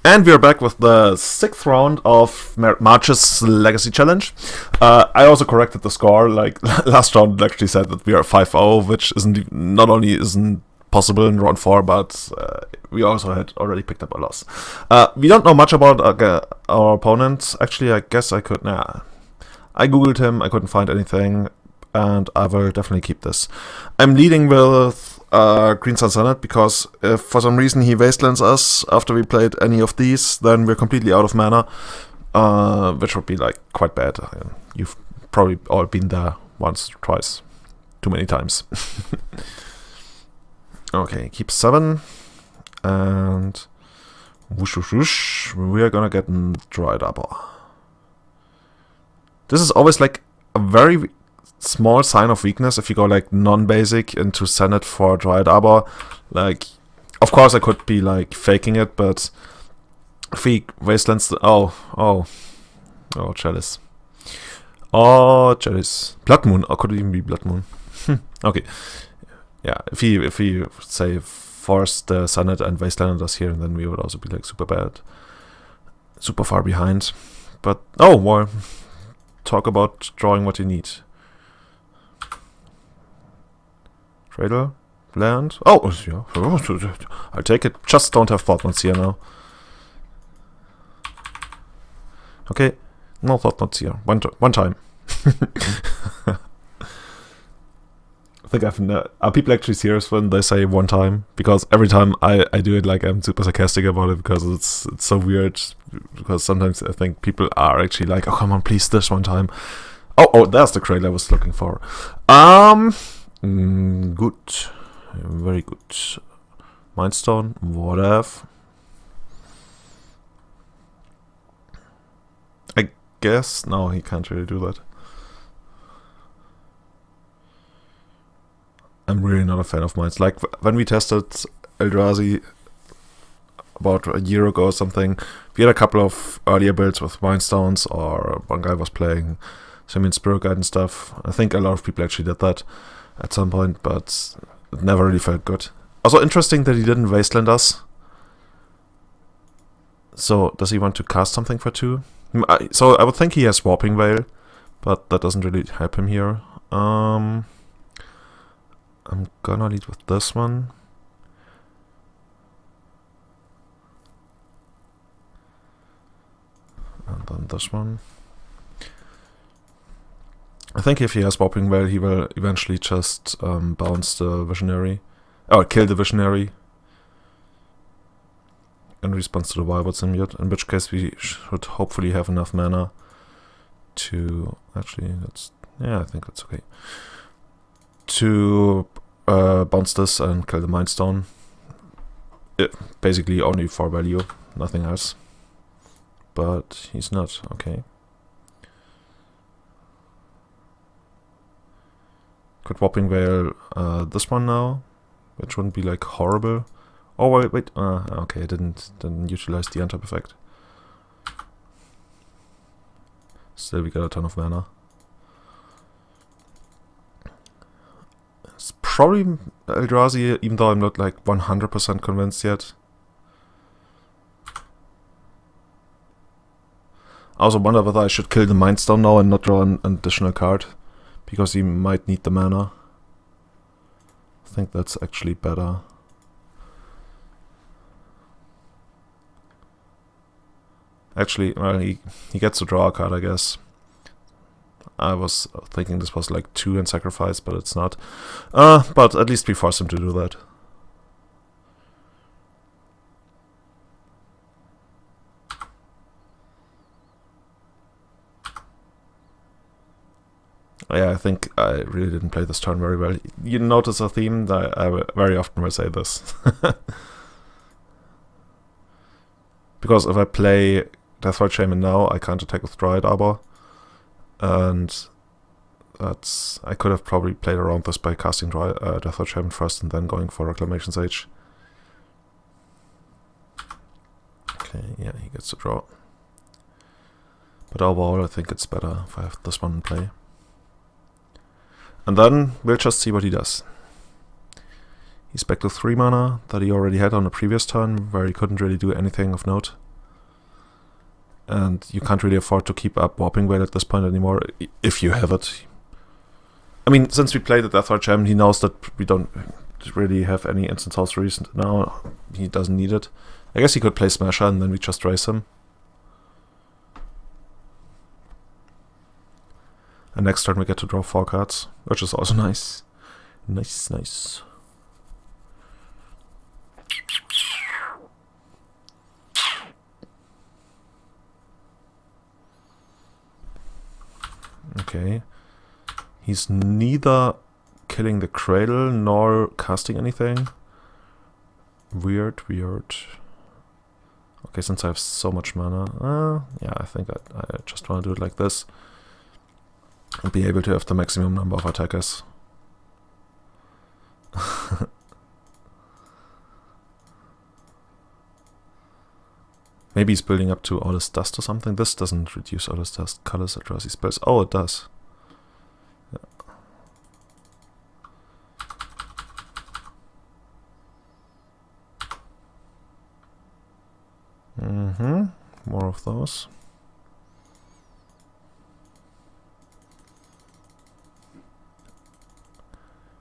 And we are back with the 6th round of March's Legacy Challenge. I also corrected the score. Like last round, it actually said that we are 5-0, which not only isn't possible in round 4, but we also had already picked up a loss. We don't know much about our opponent. Actually, I guess I could. I googled him. I couldn't find anything, and I will definitely keep this. I'm leading with Green Sun Senate, because if for some reason he wastelands us after we played any of these, then we're completely out of mana, which would be like quite bad. You've probably all been there once, twice, too many times. Okay, keep 7, and whoosh whoosh whoosh, we are gonna get Dried Arbor. This is always like a very small sign of weakness if you go like non-basic into Senate for Dried Arbor. Like, of course I could be like faking it, but if he wastelands Chalice. Oh, Chalice. Blood Moon. Or could it even be Blood Moon? Okay. Yeah, if he say forced the Senate and wastelanded us here, then we would also be like super bad. Super far behind. But well, talk about drawing what you need. Trader, land. Oh, yeah. I'll take it. Just don't have thought notes here now. Okay, no thought notes here. One time. I think are people actually serious when they say one time? Because every time I do it, like I'm super sarcastic about it, because it's so weird. Because sometimes I think people are actually like, oh come on, please, this one time. Oh, that's the crate I was looking for. Good. Very good. Mindstone, whatever. I guess, no, he can't really do that. I'm really not a fan of Minds. Like, when we tested Eldrazi about a year ago or something, we had a couple of earlier builds with Mindstones, or one guy was playing Simian Spirit Guide and stuff. I think a lot of people actually did that at some point, but it never really felt good. Also interesting that he didn't wasteland us. So does he want to cast something for 2? So I would think he has Warping Veil, but that doesn't really help him here. I'm gonna lead with this one. And then this one. I think if he has Warping Veil, he will eventually just bounce the Visionary. Or kill the Visionary. In response to the Wild Symbiote. In which case we should hopefully have enough mana to... Actually, I think that's okay. To bounce this and kill the Mindstone. Basically only for value, nothing else. But he's not, okay. Could Warping Veil this one now, which wouldn't be like horrible. Oh wait, okay, I didn't utilize the untap effect. Still, we got a ton of mana. It's probably Eldrazi, even though I'm not like 100% convinced yet. I also wonder whether I should kill the Mindstone now and not draw an additional card, because he might need the mana. I think that's actually better. Actually, well, he gets to draw a card, I guess. I was thinking this was like 2 and sacrifice, but it's not. But at least we force him to do that. Yeah, I think I really didn't play this turn very well. You notice a theme that I very often will say this. Because if I play Deathright Shaman now, I can't attack with Dried Arbor. And I could have probably played around this by casting Deathright Shaman first and then going for Reclamation Sage. Okay, yeah, he gets to draw. But overall, I think it's better if I have this one in play. And then we'll just see what he does. He's back to 3 mana that he already had on the previous turn, where he couldn't really do anything of note. and you can't really afford to keep up Warping Veil at this point anymore, if you have it. I mean, since we played the Deathwatch Gem, he knows that we don't really have any instant sorceries now. He doesn't need it. I guess he could play Smasher and then we just race him. And next turn we get to draw 4 cards, which is also nice. Nice. Okay. He's neither killing the Cradle nor casting anything. Weird. Okay, since I have so much mana, yeah, I think I just want to do it like this. And be able to have the maximum number of attackers. Maybe he's building up to all this dust or something. This doesn't reduce all this dust colors or drowsy spells. Oh, it does. Yeah. More of those.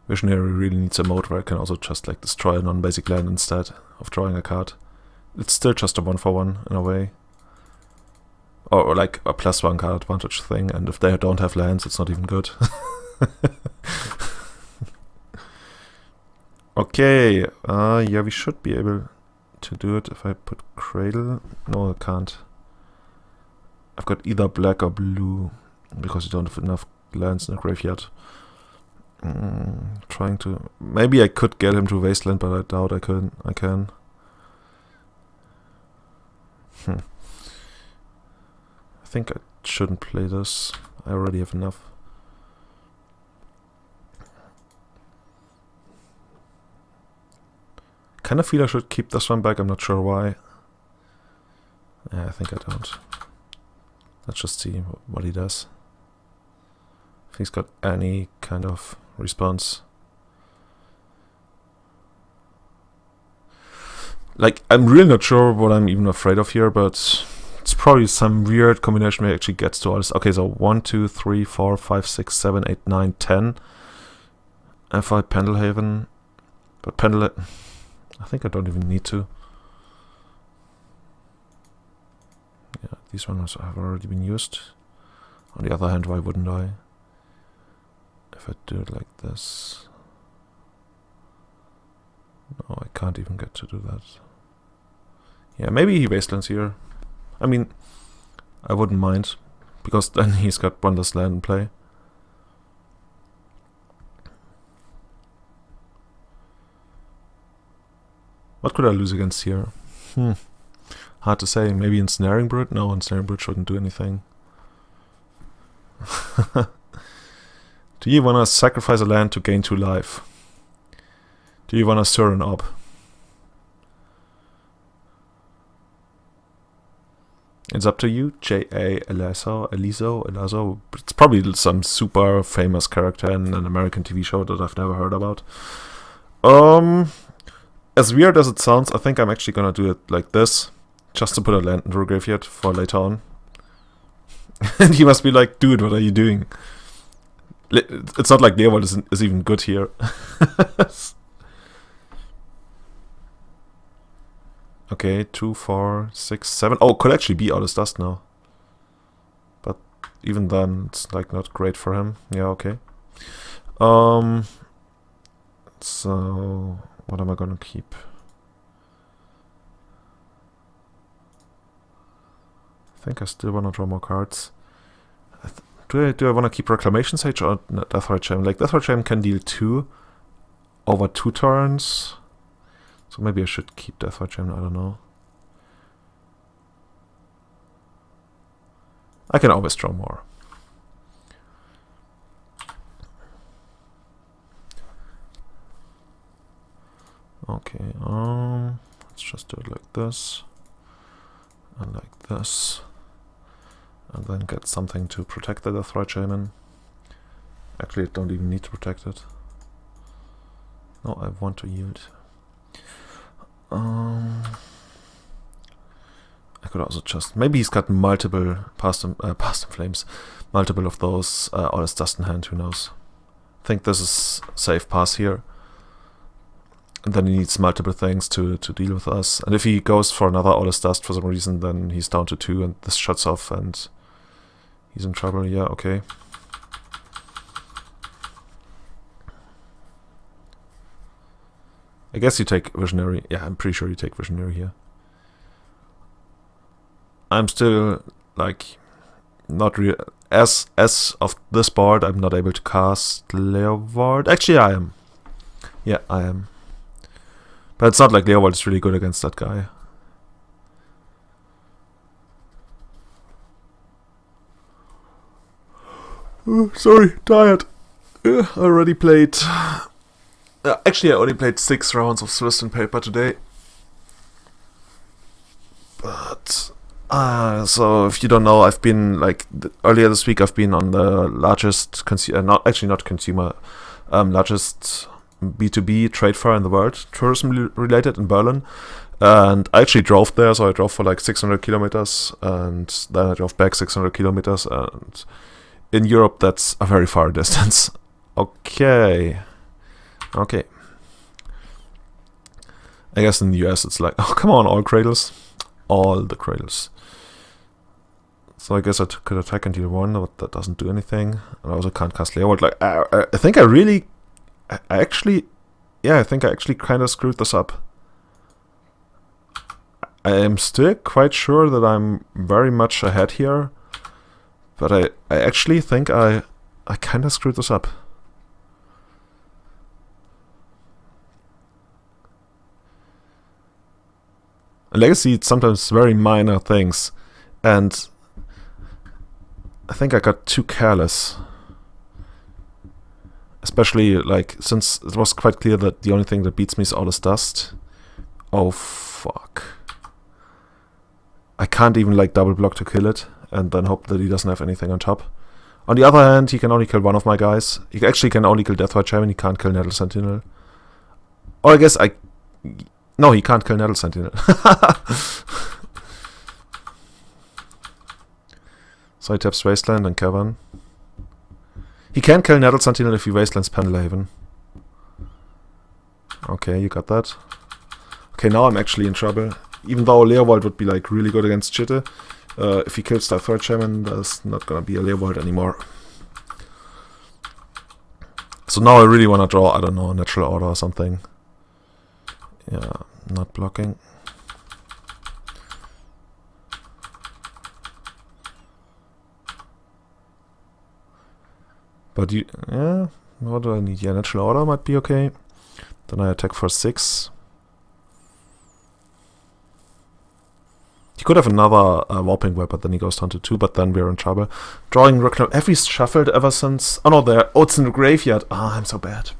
Visionary really needs a mode where I can also just like destroy a non-basic land instead of drawing a card. It's still just a 1-for-1 in a way. Or like a +1 card advantage thing, and if they don't have lands, it's not even good. Okay, yeah, we should be able to do it if I put Cradle. No, I can't. I've got either black or blue, because you don't have enough lands in the graveyard. Trying to... Maybe I could get him to Wasteland, but I doubt I can. I think I shouldn't play this. I already have enough. Kind of feel I should keep this one back. I'm not sure why. Yeah, I think I don't. Let's just see what he does. If he's got any kind of response. Like, I'm really not sure what I'm even afraid of here, but it's probably some weird combination where he actually gets to all this. Okay, so 1, 2, 3, 4, 5, 6, 7, 8, 9, 10. If I Pendelhaven, but I think I don't even need to. Yeah, these ones have already been used. On the other hand, why wouldn't I? If I do it like this. No, I can't even get to do that. Yeah, maybe he wastelands here. I mean, I wouldn't mind, because then he's got one less land in play. What could I lose against here? Hard to say. Maybe Ensnaring Brute? No, Ensnaring Brute shouldn't do anything. Do you want to sacrifice a land to gain 2 life? Do you want to stir an Ob? It's up to you. J.A. Elizo. It's probably some super famous character in an American TV show that I've never heard about. As weird as it sounds, I think I'm actually gonna do it like this, just to put a land into a graveyard for later on. And he must be like, dude, what are you doing? It's not like Leovold is even good here. Okay, 2, 4, 6, 7. Oh, could actually be all this dust now. But even then, it's like not great for him. Yeah, okay. So what am I gonna keep? I think I still wanna draw more cards. Do I wanna keep Reclamation Sage or Deathrite Gem? Like, Deathrite Gem can deal 2 over 2 turns. So maybe I should keep Deathrite Gem, I don't know. I can always draw more. Okay, let's just do it like this. And like this. And then get something to protect the Deathrite Shaman. Actually, I don't even need to protect it. No, I want to yield. I could also just... Maybe he's got multiple past and flames. Multiple of those or his dust in hand, who knows. I think this is safe pass here. And then he needs multiple things to deal with us. And if he goes for another all his dust for some reason, then he's down to 2 and this shuts off and he's in trouble. Yeah, okay. I guess you take Visionary. Yeah, I'm pretty sure you take Visionary here. I'm still, like, not real. As of this board, I'm not able to cast Leopard. Actually, I am. Yeah, I am. But it's not like Leopard is really good against that guy. Oh, sorry, tired. I already played... actually, I only played 6 rounds of Swiss and Paper today. But... so, if you don't know, I've been, like, earlier this week I've been on the largest, largest B2B trade fair in the world, tourism related in Berlin. And I actually drove there, so I drove for like 600 kilometers, and then I drove back 600 kilometers, and in Europe that's a very far distance. Okay. Okay. I guess in the US it's like, oh, come on, all cradles. All the cradles. So I guess I could attack and deal 1, but that doesn't do anything. And I also can't cast Leopard. Like, I think I actually kind of screwed this up. I am still quite sure that I'm very much ahead here. But I actually think I kind of screwed this up. In Legacy, it's sometimes very minor things. And I think I got too careless. Especially, like, since it was quite clear that the only thing that beats me is all this dust. Oh, fuck. I can't even, like, double block to kill it, and then hope that he doesn't have anything on top. On the other hand, he can only kill one of my guys. He actually can only kill Deathwatch Shaman, he can't kill Nettle Sentinel. Or I guess no, he can't kill Nettle Sentinel. So he taps Wasteland and Cavern. He can kill Nettle Sentinel if he Wastelands Pendelhaven. Okay, you got that. Okay, now I'm actually in trouble. Even though Leovold would be like really good against Chitte, if he kills that third Shaman, there's not gonna be a Leovold anymore. So now I really wanna draw, I don't know, a Natural Order or something. Yeah, not blocking. But yeah, what do I need? Yeah, Natural Order might be okay. Then I attack for 6. He could have another Warping Web, but then he goes down to 2, but then we're in trouble. Drawing Reclam. Have we shuffled ever since? Oh no, there. Oh, it's in the graveyard. Ah, I'm so bad.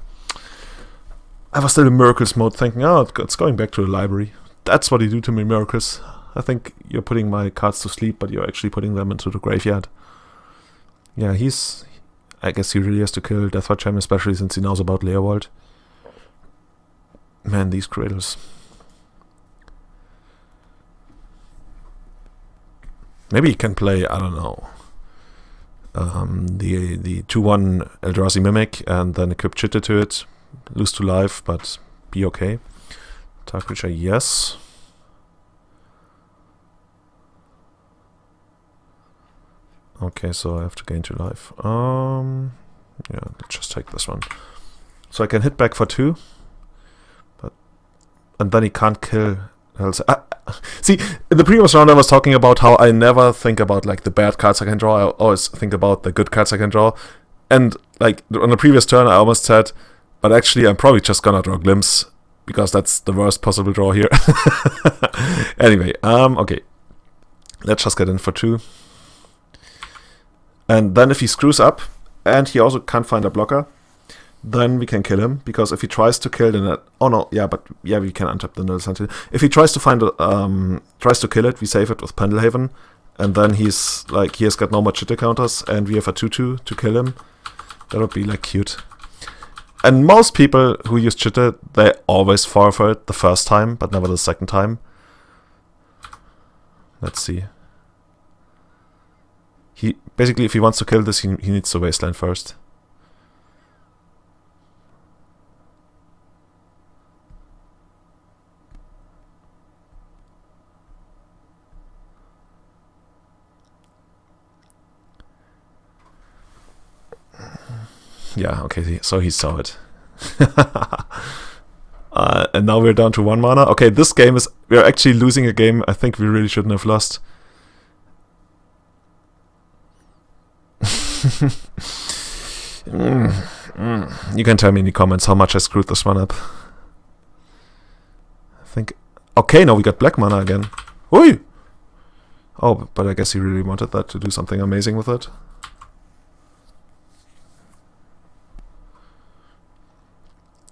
I was still in Miracles mode thinking, oh, it's going back to the library. That's what you do to me, Miracles. I think you're putting my cards to sleep, but you're actually putting them into the graveyard. Yeah, I guess he really has to kill Deathwatch Shaman, especially since he knows about Leovold. Man, these cradles. Maybe he can play, I don't know, the 2-1 Eldrazi Mimic and then equip Chitte to it. Lose to life, but be okay. Dark Creature, yes. Okay, so I have to gain 2 life. Yeah, let's just take this one. So I can hit back for 2. And then he can't kill... See, in the previous round I was talking about how I never think about like the bad cards I can draw. I always think about the good cards I can draw. And like on the previous turn I almost said, but actually I'm probably just gonna draw Glimpse, because that's the worst possible draw here. Anyway, okay. Let's just get in for 2. And then if he screws up, and he also can't find a blocker, then we can kill him, because if he tries to kill the net... Oh no, yeah, but yeah, we can untap the Nettle Sentinel. If he tries to tries to kill it, we save it with Pendelhaven, and then he's like, he has got no more Chitte counters, and we have a 2-2 to kill him. That would be like cute. And most people who use Chitte, they always fall for it the first time, but never the second time. Let's see. He basically, if he wants to kill this, he needs to wasteland first. Yeah, okay, so he saw it. And now we're down to 1 mana. Okay, this game is... We're actually losing a game I think we really shouldn't have lost. You can tell me in the comments how much I screwed this one up. I think... Okay, now we got black mana again. Oi! Oh, but I guess he really wanted that to do something amazing with it.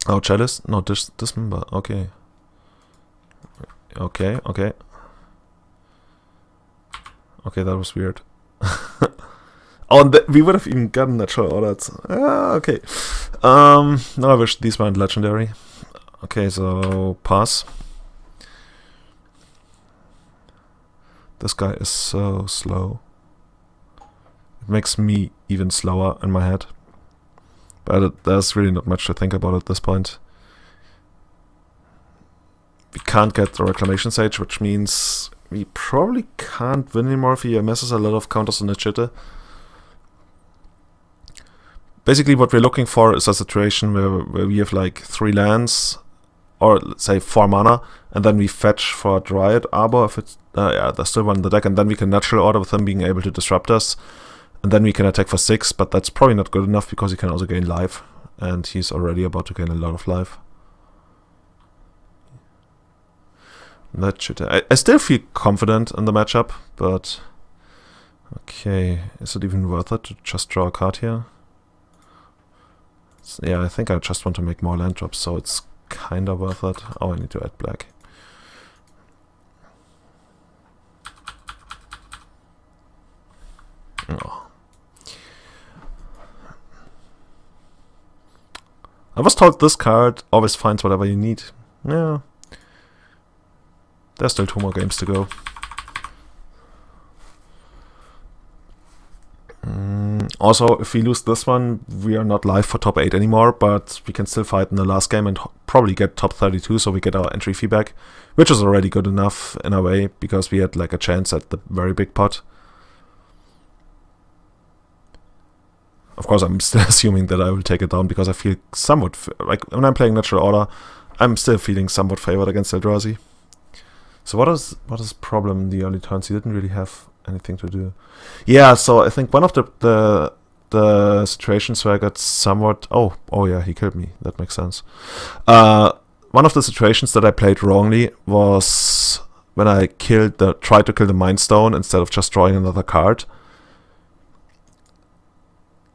Oh, chalice? No, dismember. Okay. Okay, okay. Okay, that was weird. Oh, and we would have even gotten natural orders. Okay. Now I wish these weren't legendary. Okay, so pass. This guy is so slow. It makes me even slower in my head. But there's really not much to think about at this point. We can't get the Reclamation Sage, which means we probably can't win anymore if he misses a lot of counters on the Chitta. Basically what we're looking for is a situation where we have like 3 lands, or let's say 4 mana, and then we fetch for Dryad Arbor if it's... yeah, there's still one in the deck, and then we can natural order with him being able to disrupt us. And then we can attack for 6, but that's probably not good enough because he can also gain life. And he's already about to gain a lot of life. That should... I still feel confident in the matchup, but... Okay, is it even worth it to just draw a card here? Yeah, I think I just want to make more land drops, so it's kinda worth it. Oh, I need to add black. Oh. I was told this card always finds whatever you need. Yeah. There's still 2 more games to go. Also, if we lose this one, we are not live for top 8 anymore, but we can still fight in the last game and probably get top 32, so we get our entry fee back, which is already good enough in a way, because we had like a chance at the very big pot. Of course, I'm still assuming that I will take it down, because I feel somewhat... like, when I'm playing Natural Order, I'm still feeling somewhat favored against Eldrazi. So what is the problem in the early turns? He didn't really have anything to do. Yeah, so I think one of the situations where I got somewhat... Oh yeah, he killed me. That makes sense. One of the situations that I played wrongly was when I tried to kill the Mind Stone instead of just drawing another card.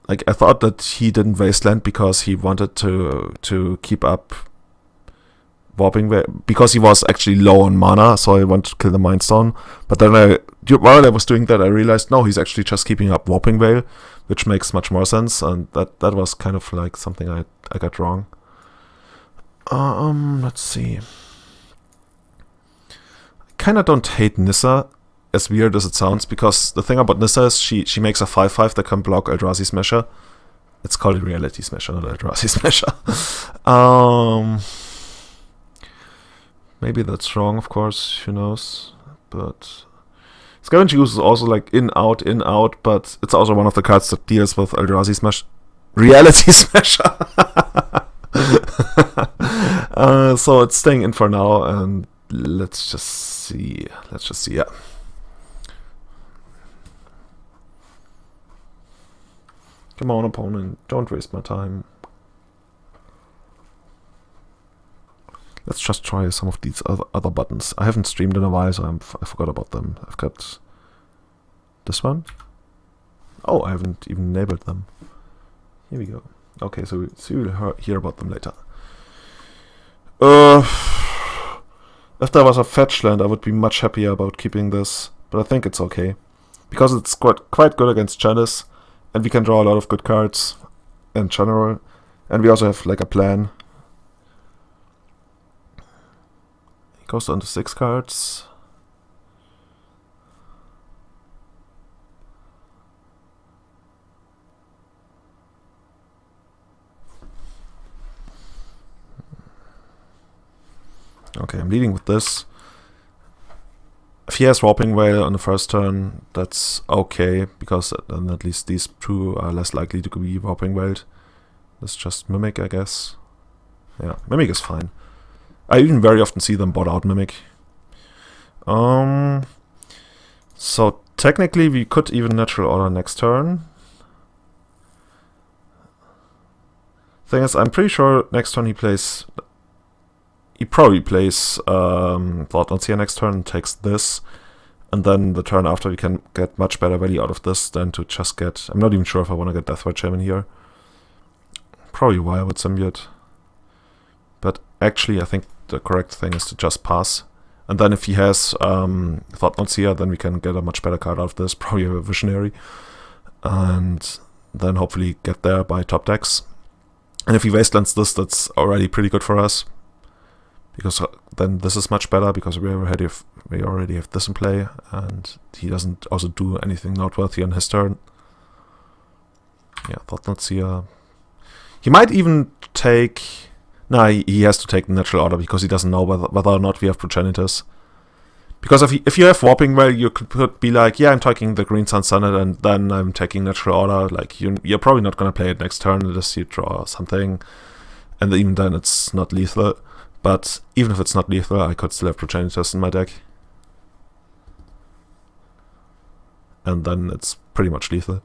Like, I thought that he didn't wasteland because he wanted to keep up Warping Veil, because he was actually low on mana, so I wanted to kill the Mind Stone. But then while I was doing that, I realized, no, he's actually just keeping up Warping Veil, which makes much more sense, and that was kind of like something I got wrong. Let's see. I kinda don't hate Nissa, as weird as it sounds, because the thing about Nissa is she makes a 5/5 that can block Eldrazi Smasher. It's called a Reality Smasher, not Eldrazi Smasher. Maybe that's wrong, of course, who knows. But Scavenging Ooze is also like in, out, but it's also one of the cards that deals with Eldrazi Smash. Reality Smasher! So it's staying in for now, and let's just see, yeah. Come on, opponent, don't waste my time. Let's just try some of these other buttons. I haven't streamed in a while, so I forgot about them. I've got this one. Oh, I haven't even enabled them. Here we go. Okay, so you'll hear about them later. If there was a fetch land, I would be much happier about keeping this, but I think it's okay. Because it's quite good against Chalice, and we can draw a lot of good cards in general, and we also have like a plan. He goes down to 6 cards. Okay, I'm leading with this. If he has Warping Whale on the first turn, that's okay, because then at least these two are less likely to be Warping Whaled. Let's just Mimic, I guess. Yeah, Mimic is fine. I even very often see them bot out Mimic. So technically we could even Natural Order next turn. Thing is, I'm pretty sure next turn he probably plays Thought Not Seer next turn and takes this. And then the turn after we can get much better value out of this than to just get... I'm not even sure if I want to get Deathwatch Shaman here. Probably Wirewood Symbiote. But actually I think the correct thing is to just pass. And then if he has Thought Not Seer, then we can get a much better card out of this. Probably a Visionary. And then hopefully get there by top decks. And if he Wastelands this, that's already pretty good for us. Because then this is much better, because we already have this in play, and he doesn't also do anything noteworthy on his turn. Yeah, Thought Not Seer. He might even take... Nah, he has to take the Natural Order, because he doesn't know whether or not we have Progenitors. Because if you have Warping Well, you could be like, yeah, I'm taking the Green Sun Sonnet, and then I'm taking Natural Order. Like, you're probably not going to play it next turn unless you draw something, and even then it's not lethal. But even if it's not lethal, I could still have Progenitors in my deck. And then it's pretty much lethal.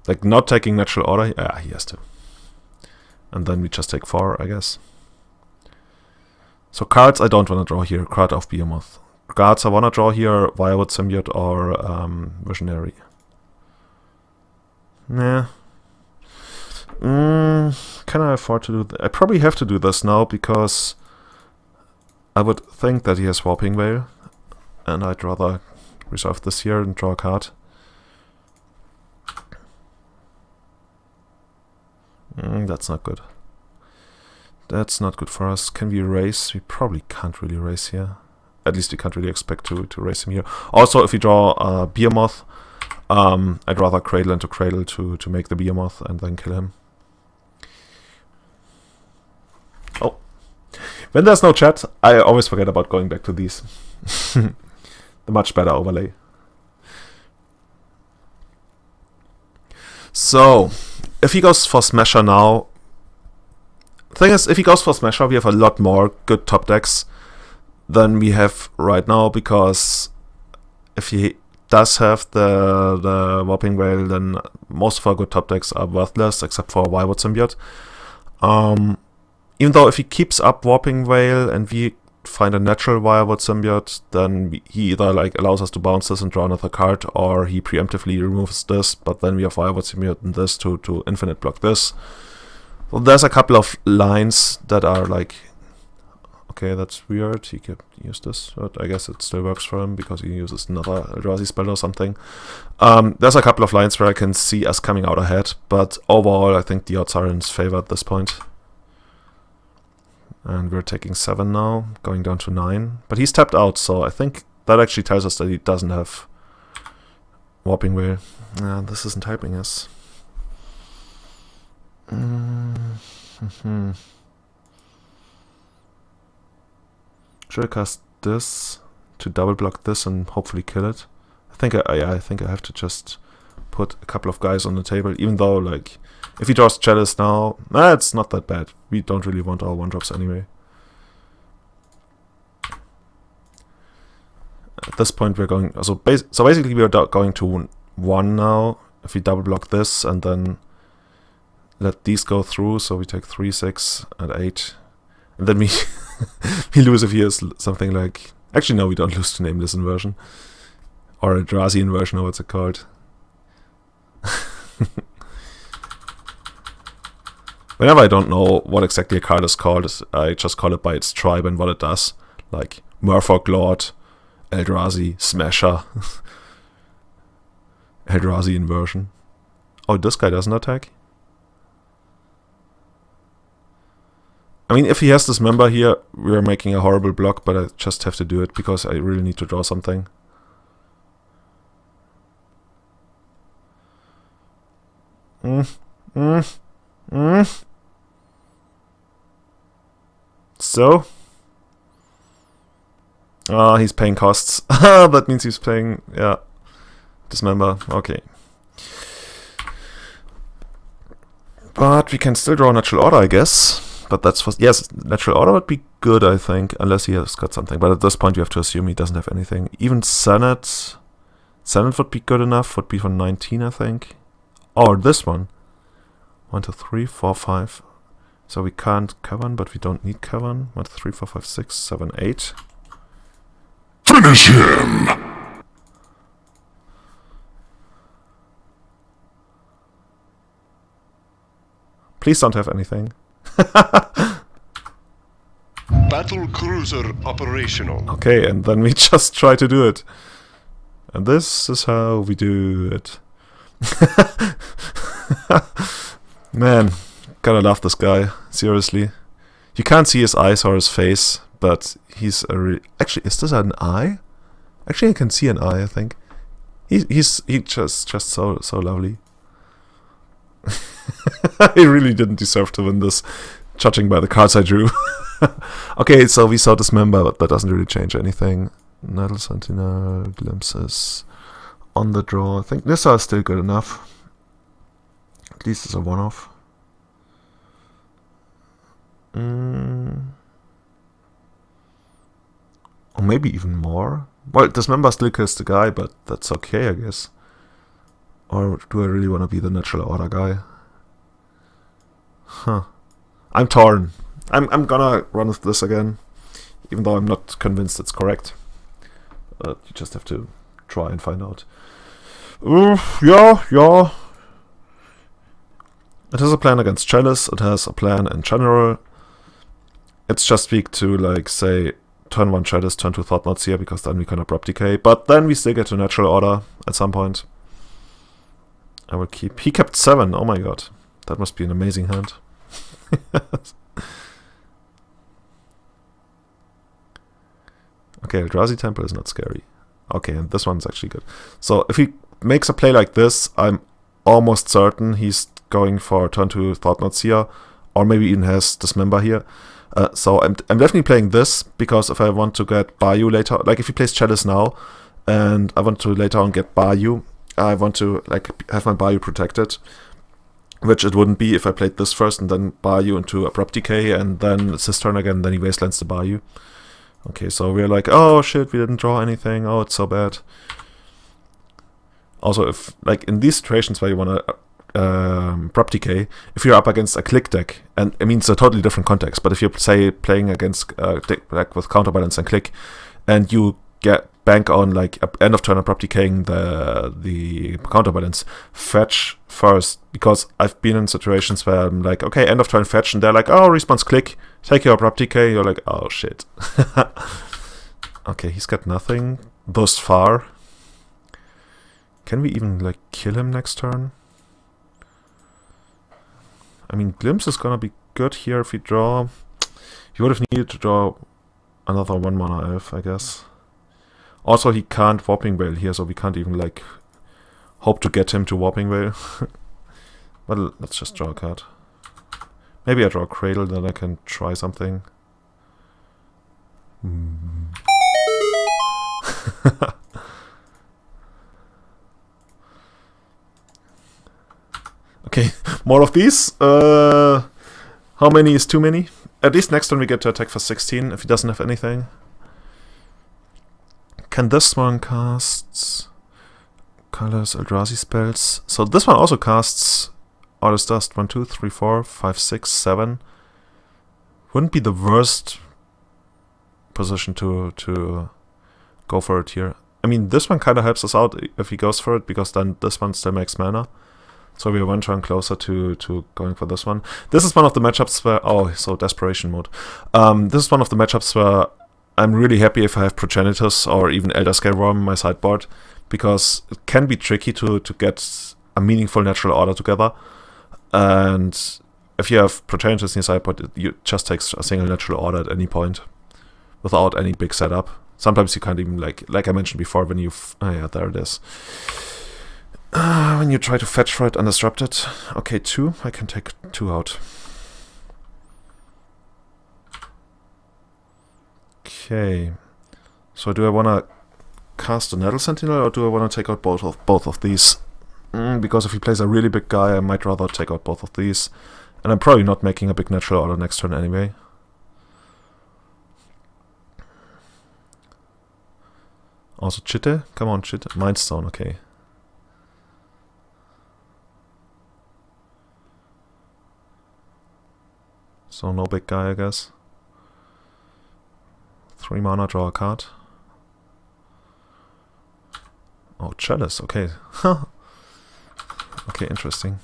Like, not taking Natural Order? Yeah, he has to. And then we just take 4, I guess. So cards I don't want to draw here. Card of Behemoth. Cards I want to draw here, Wirewood Symbiote or Visionary. Nah. Can I afford to do that? I probably have to do this now, because I would think that he has Warping Veil, and I'd rather resolve this here and draw a card. That's not good. That's not good for us. Can we erase? We probably can't really erase here. At least we can't really expect to erase him here. Also, if we draw Behemoth, I'd rather Cradle into Cradle to make the Behemoth and then kill him. Oh. When there's no chat, I always forget about going back to these. The much better overlay. So, if he goes for Smasher now... Thing is, if he goes for Smasher, we have a lot more good top decks than we have right now, because if he does have the Warping Veil, then most of our good top decks are worthless, except for Wirewood Symbiote. Even though if he keeps up Warping Veil and we find a natural Wirewood Symbiote, then he either like allows us to bounce this and draw another card, or he preemptively removes this, but then we have Wirewood Symbiote and this to infinite block this. So there's a couple of lines that are like, okay, that's weird, he could use this, but I guess it still works for him because he uses another Eldrazi spell or something. There's a couple of lines where I can see us coming out ahead, but overall I think the odds are in his favor at this point. And we're taking 7 now, going down to 9. But he's tapped out, so I think that actually tells us that he doesn't have Warping Veil. This isn't helping us. Should I cast this to double block this and hopefully kill it? I think I have to just put a couple of guys on the table, even though like if he draws Chalice now, it's not that bad. We don't really want our 1-drops anyway. At this point we're going, so basically we are going to 1 now. If we double block this and then let these go through, so we take 3, 6, and 8. And then we we lose if he has something like... Actually, no, we don't lose to Nameless Inversion. Or a Eldrazi Inversion, or what's it called. Whenever I don't know what exactly a card is called, I just call it by its tribe and what it does. Like Murfolk Lord, Eldrazi, Smasher, Eldrazi Inversion. Oh, this guy doesn't attack? I mean, if he has this member here, we're making a horrible block, but I just have to do it because I really need to draw something. So, he's paying costs. That means he's paying, yeah, dismember. Okay. But we can still draw natural order, I guess. But that's for, yes, natural order would be good, I think, unless he has got something. But at this point, you have to assume he doesn't have anything. Even Senate would be good enough. Would be for 19, I think. Or this one. 1, 2, 3, 4, 5. So we can't cavern, but we don't need cavern. 1, 2, 3, 4, 5, 6, 7, 8. Finish him! Please don't have anything. Battle cruiser operational. Okay, and then we just try to do it. And this is how we do it. Man, gotta love this guy. Seriously. You can't see his eyes or his face, but he's a actually, is this an eye? Actually, I can see an eye, I think. He's just so lovely. I really didn't deserve to win this, judging by the cards I drew. Okay, so we saw dismember, but that doesn't really change anything. Nettle Sentinel, glimpses on the draw. I think Nissa is still good enough. At least it's a one-off. Or maybe even more. Well, dismember still kills the guy, but that's okay, I guess. Or do I really want to be the natural order guy? Huh. I'm torn. I'm gonna run with this again, even though I'm not convinced it's correct. You just have to try and find out. Yeah. It has a plan against Chalice. It has a plan in general. It's just weak to, like, say, turn 1 Chalice, turn 2 Thought-Knots here, because then we can abrupt decay. But then we still get to natural order at some point. I will keep... He kept 7. Oh my god. That must be an amazing hand. Okay, Eldrazi Temple is not scary. Okay, and this one's actually good. So if he makes a play like this, I'm almost certain he's going for turn 2 Thought-Knots here, or maybe even has Dismember here. So I'm definitely playing this, because if I want to get Bayou later, like if he plays Chalice now, and I want to later on get Bayou, I want to like have my Bayou protected, which it wouldn't be if I played this first and then Bayou into Abrupt Decay, and then it's his turn again, then he Wastelands the Bayou. Okay, so we're like, oh shit, we didn't draw anything, oh it's so bad. Also, if like in these situations where you want to Abrupt Decay, if you're up against a click deck, and I mean it's a totally different context, but if you're say playing against a deck like with Counterbalance and click, and you get bank on like end of turn Abrupt Decaying the Counterbalance, fetch first, because I've been in situations where I'm like, okay, end of turn fetch, and they're like, oh, response click, take your Abrupt Decay, you're like, oh shit. Okay, he's got nothing thus far. Can we even like kill him next turn? I mean, Glimpse is gonna be good here if we draw. He would have needed to draw another 1-mana elf, I guess. Also, he can't Warping Veil here, so we can't even like hope to get him to Warping Veil. Well, let's just draw a card. Maybe I draw a Cradle, then I can try something. Okay, more of these. How many is too many? At least next turn we get to attack for 16 if he doesn't have anything. Can this one cast colors, Eldrazi spells? So this one also casts Artist Dust. 1, 2, 3, 4, 5, 6, 7. Wouldn't be the worst position to go for it here. I mean, this one kind of helps us out if he goes for it, because then this one still makes mana. So we are 1 turn closer to going for this one. This is one of the matchups where... Oh, so Desperation mode. This is one of the matchups where I'm really happy if I have Progenitus or even Elder Scale Worm in my sideboard, because it can be tricky to get a meaningful natural order together. And if you have Progenitus in your sideboard, you just takes a single natural order at any point without any big setup. Sometimes you can't even, like I mentioned before, when you... Oh yeah, there it is. When you try to fetch for it undisrupted. Okay, 2. I can take 2 out. Okay. So do I want to cast a Nettle Sentinel, or do I want to take out both of these? Because if he plays a really big guy, I might rather take out both of these. And I'm probably not making a big natural order next turn anyway. Also Chitte? Come on, Chitte. Mindstone, okay. So no big guy, I guess. 3 mana, draw a card. Oh, Chalice, okay. Okay, interesting.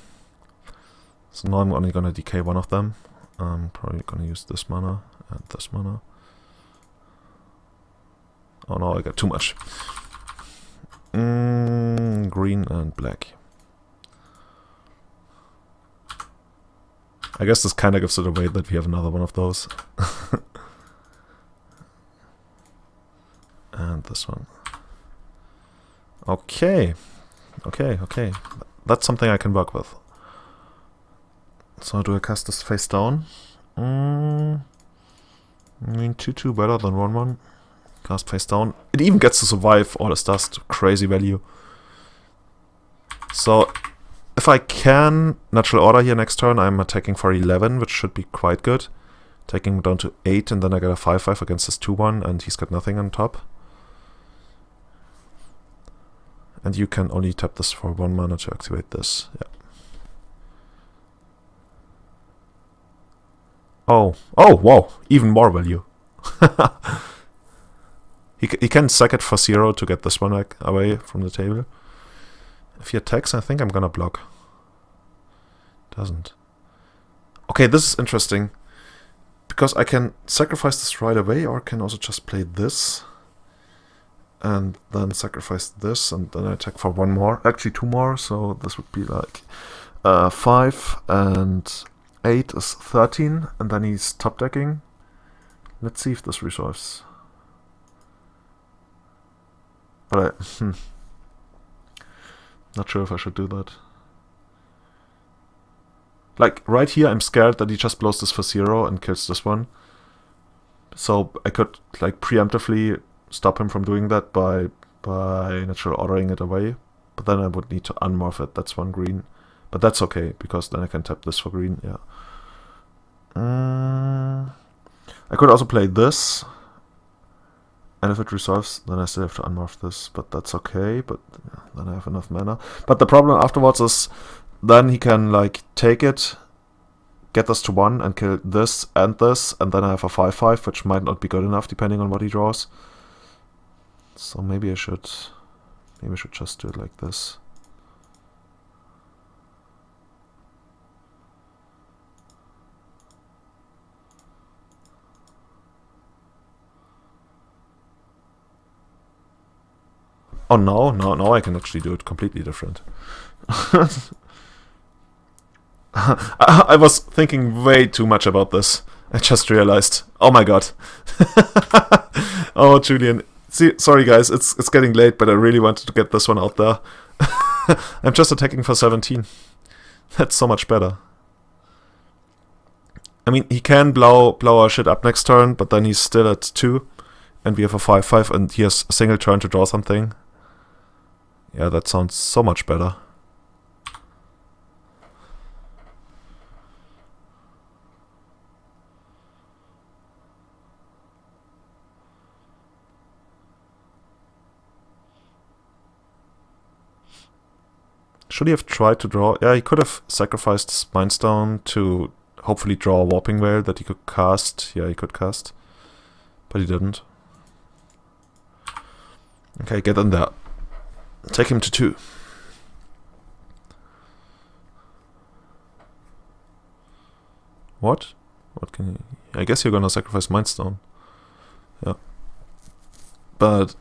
So now I'm only gonna decay one of them. I'm probably gonna use this mana and this mana. Oh no, I got too much. Green and black. I guess this kind of gives it away that we have another one of those. And this one. Okay. Okay. That's something I can work with. So do I cast this face down? I mean 2/2 better than 1/1. Cast face down. It even gets to survive all his dust. Crazy value. So if I can natural order here next turn, I'm attacking for 11, which should be quite good. Taking him down to 8, and then I get a 5/5 against his 2/1, and he's got nothing on top. And you can only tap this for 1 mana to activate this. Yeah. Oh, wow, even more value. He can sack it for 0 to get this one away from the table. If he attacks, I think I'm gonna block. Doesn't. Okay, this is interesting. Because I can sacrifice this right away, or I can also just play this. And then sacrifice this, and then I attack for 1 more. Actually 2 more, so this would be like 5 and 8 is 13, and then he's top decking. Let's see if this resolves. But not sure if I should do that. Like, right here I'm scared that he just blows this for 0 and kills this one. So I could, like, preemptively stop him from doing that by natural ordering it away. But then I would need to unmorph it. That's 1 green. But that's okay, because then I can tap this for green, yeah. I could also play this. And if it resolves, then I still have to unmorph this. But that's okay, but then I have enough mana. But the problem afterwards is, then he can, like, take it, get this to 1, and kill this, and then I have a 5/5, which might not be good enough, depending on what he draws. So maybe I should just do it like this. Oh no, I can actually do it completely different. I was thinking way too much about this. I just realized. Oh my god. Oh, Julian. See, sorry guys, it's getting late, but I really wanted to get this one out there. I'm just attacking for 17. That's so much better. I mean, he can blow our shit up next turn, but then he's still at 2. And we have a 5/5, and he has a single turn to draw something. Yeah, that sounds so much better. Should he have tried to draw? Yeah, he could have sacrificed Mindstone to hopefully draw a Warping Veil that he could cast. Yeah, he could cast. But he didn't. Okay, get in there. Take him to 2. What? What can you... I guess you're gonna sacrifice Mindstone. Yeah. But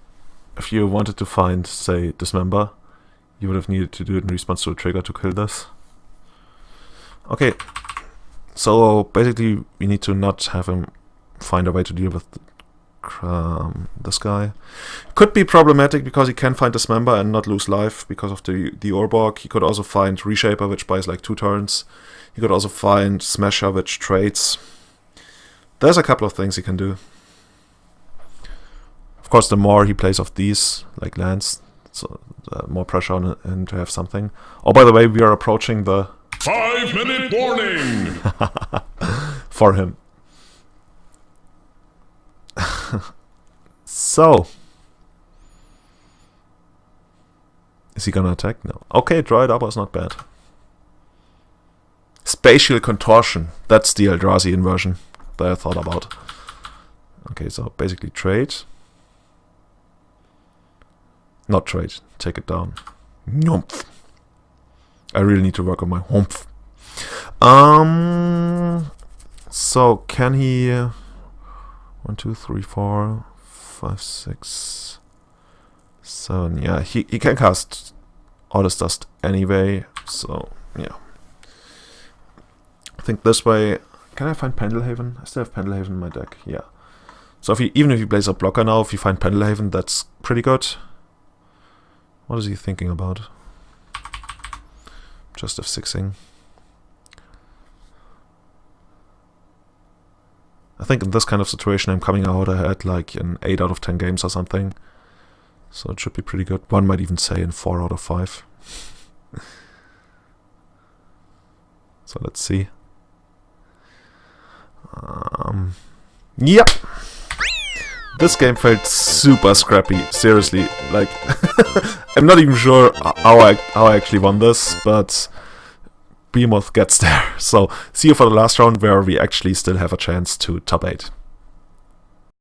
if you wanted to find, say, Dismember, you would have needed to do it in response to a trigger to kill this. Okay. So basically we need to not have him find a way to deal with this guy. Could be problematic because he can find Dismember and not lose life because of the Orborg. He could also find Reshaper, which buys like 2 turns. He could also find Smasher, which trades. There's a couple of things he can do. Of course, the more he plays of these, like lands, so more pressure on him to have something. Oh, by the way, we are approaching the 5-minute warning! for him. So, is he gonna attack? No. Okay, Droid Arbor is not bad. Spatial Contortion. That's the Eldrazi inversion that I thought about. Okay, so basically trade. Not trade. Take it down. Nyumph. I really need to work on my humph. So can he? 1, 2, 3, 4, 5, 6, 7. Yeah, he can cast Audis Dust anyway. So yeah, I think this way. Can I find Pendelhaven? I still have Pendelhaven in my deck. Yeah. So even if he plays a blocker now, if you find Pendelhaven, that's pretty good. What is he thinking about? Just F6ing. I think in this kind of situation I'm coming out ahead like in 8 out of 10 games or something. So it should be pretty good. One might even say in 4 out of 5. So let's see. Yep. This game felt super scrappy, seriously. Like, I'm not even sure how I actually won this, but Behemoth gets there. So, see you for the last round where we actually still have a chance to top 8.